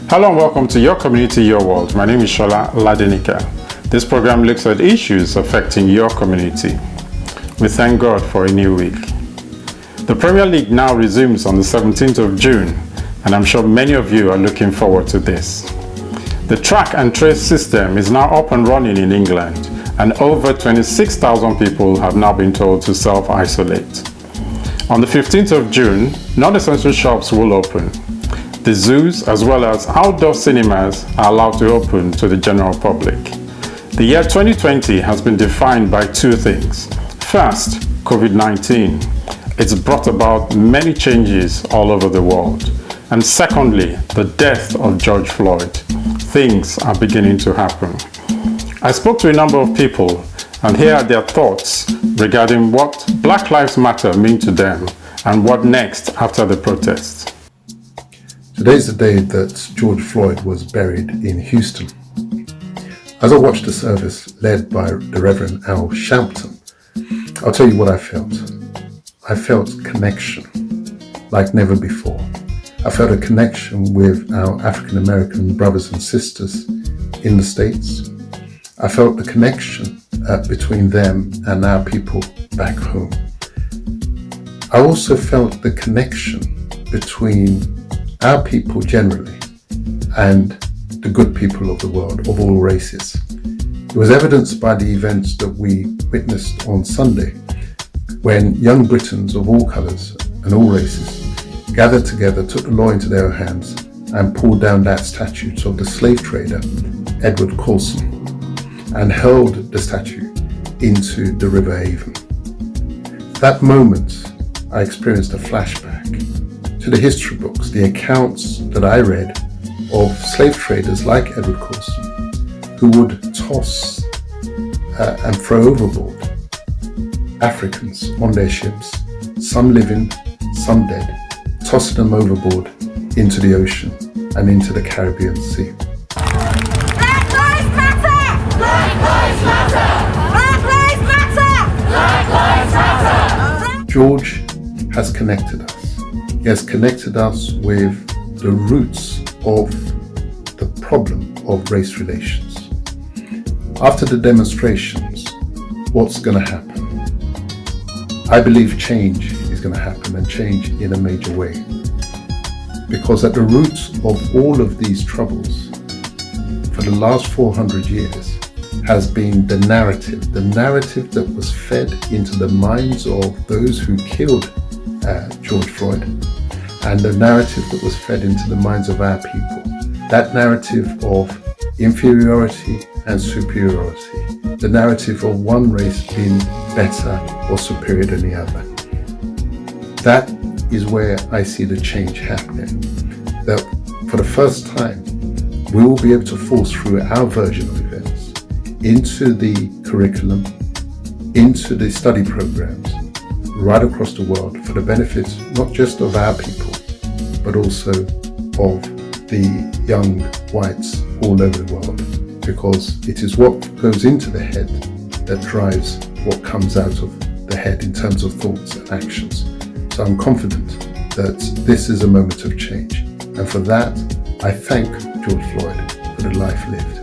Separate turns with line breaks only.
Hello and welcome to Your Community, Your World. My name is Shola Ladenika. This program looks at issues affecting your community. We thank God for a new week. The Premier League now resumes on the 17th of June, and I'm sure many of you are looking forward to this. The track and trace system is now up and running in England, and over 26,000 people have now been told to self-isolate. On the 15th of June, non-essential shops will open. The zoos as well as outdoor cinemas are allowed to open to the general public. The year 2020 has been defined by two things. First, COVID-19. It's brought about many changes all over the world. And secondly, the death of George Floyd. Things are beginning to happen. I spoke to a number of people, and here are their thoughts regarding what Black Lives Matter mean to them and what next after the protests.
Today's the day that George Floyd was buried in Houston. As I watched the service led by the Reverend Al Sharpton, I'll tell you what I felt. I felt connection like never before. I felt a connection with our African American brothers and sisters in the States. I felt the connection between them and our people back home. I also felt the connection between our people generally and the good people of the world, of all races. It was evidenced by the events that we witnessed on Sunday, when young Britons of all colours and all races gathered together, took the law into their hands and pulled down that statue of the slave trader, Edward Colson, and hurled the statue into the River Avon. That moment, I experienced a flashback to the history books, the accounts that I read of slave traders like Edward Colson, who would toss and throw overboard Africans on their ships, some living, some dead, tossing them overboard into the ocean and into the Caribbean Sea.
Black Lives Matter! Black Lives Matter! Black Lives Matter! Black Lives Matter!
George has connected us. He has connected us with the roots of the problem of race relations. After the demonstrations, what's going to happen? I believe change is going to happen, and change in a major way. Because at the roots of all of these troubles for the last 400 years has been the narrative that was fed into the minds of those who killed George Floyd, and the narrative that was fed into the minds of our people. That narrative of inferiority and superiority. The narrative of one race being better or superior than the other. That is where I see the change happening. That for the first time, we will be able to force through our version of events into the curriculum, into the study programs, right across the world for the benefit not just of our people, but also of the young whites all over the world, because it is what goes into the head that drives what comes out of the head in terms of thoughts and actions. So I'm confident that this is a moment of change, and for that I thank George Floyd for the life lived.